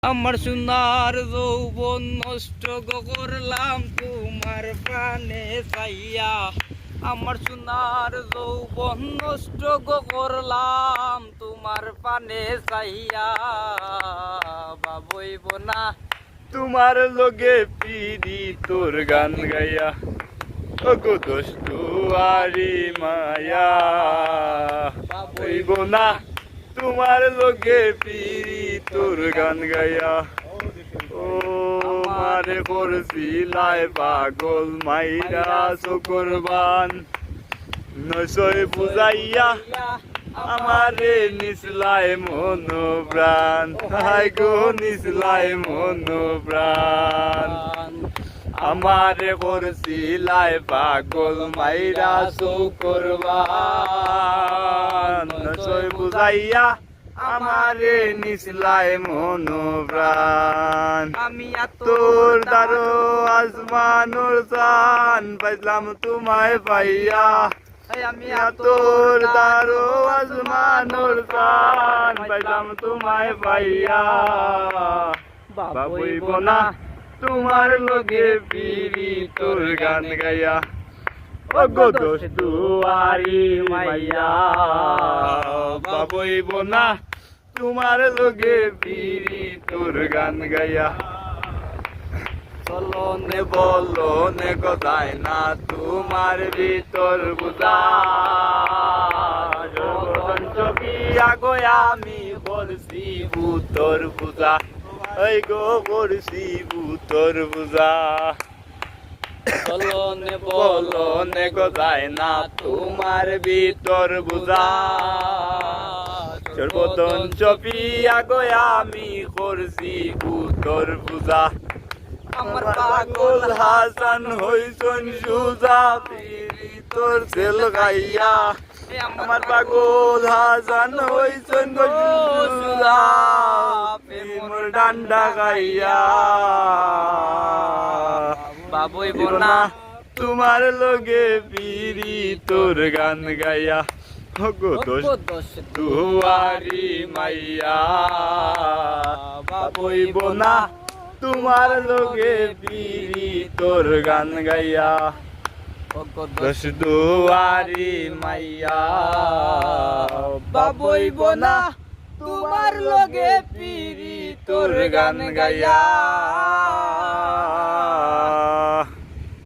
আমার সোনার যৌবন নষ্ট করলাম তোমার প্রাণে চাইয়া। আমার সোনার যৌবন নষ্ট করলাম তোমার প্রাণে চাইয়া। বাবইব না তোমার লগে পিরি তোর গান গাইয়া, ওগো দোস্তুয়ারি মায়া। বাবইব না তোমার লগে পিরি তোর গান গাইয়া। ও মারে করছিলাই পাগল মাইরা চকরবান, নসয় বুঝাইয়া আমারে নিসলাই মন প্রাণ। হাই গো নিসলাই মন প্রাণ, আমারে করছিলাই পাগল মাইরা চকরবান, নসয় বুঝাইয়া আমারে নিসলাই মন প্রাণ। আমি তোর দারো আসমানুর চান পাইলাম তোমায় পাইয়া। আমি তোর দারো আসমানুর চান পাইলাম তোমায় পাইয়া। বাবইব না তোমার লগে পিরি তোর গান গাইয়া, ওগো দোস্তুয়ারি মাইয়া। বাবইব না তোমার লগে পিরি তোর গান গাইয়া। চলো নে বলো নে কথায় না তোমার ভিতর বুঝা। চকিয়া গো আমি করছি ভূতর পূজা, ওই গো করছি ভূতর পূজা। চলো নে বলো নে কথায় না তোমার ভিতর বুঝা। সর্বতন চপিয়া গো আমি করছি ভূতর পূজা। আমার পাগল হাসান হইছন সুজা পিরি তোর সেল গাইয়া। আমার পাগল হাসান হইছন গো সুজা প্রেমর ডান্ডা গাইয়া। বাবইব না না তোমার লগে পিরি তোর গান গাইয়া, ওগো দোস্তুয়ারি মাইয়া। বাবইব না তোমার লগে পিরি তোর গান গাইয়া, দোস্তুয়ারি মাইয়া। বাবইব না তোমার লগে পিরি তোর গান গাইয়া।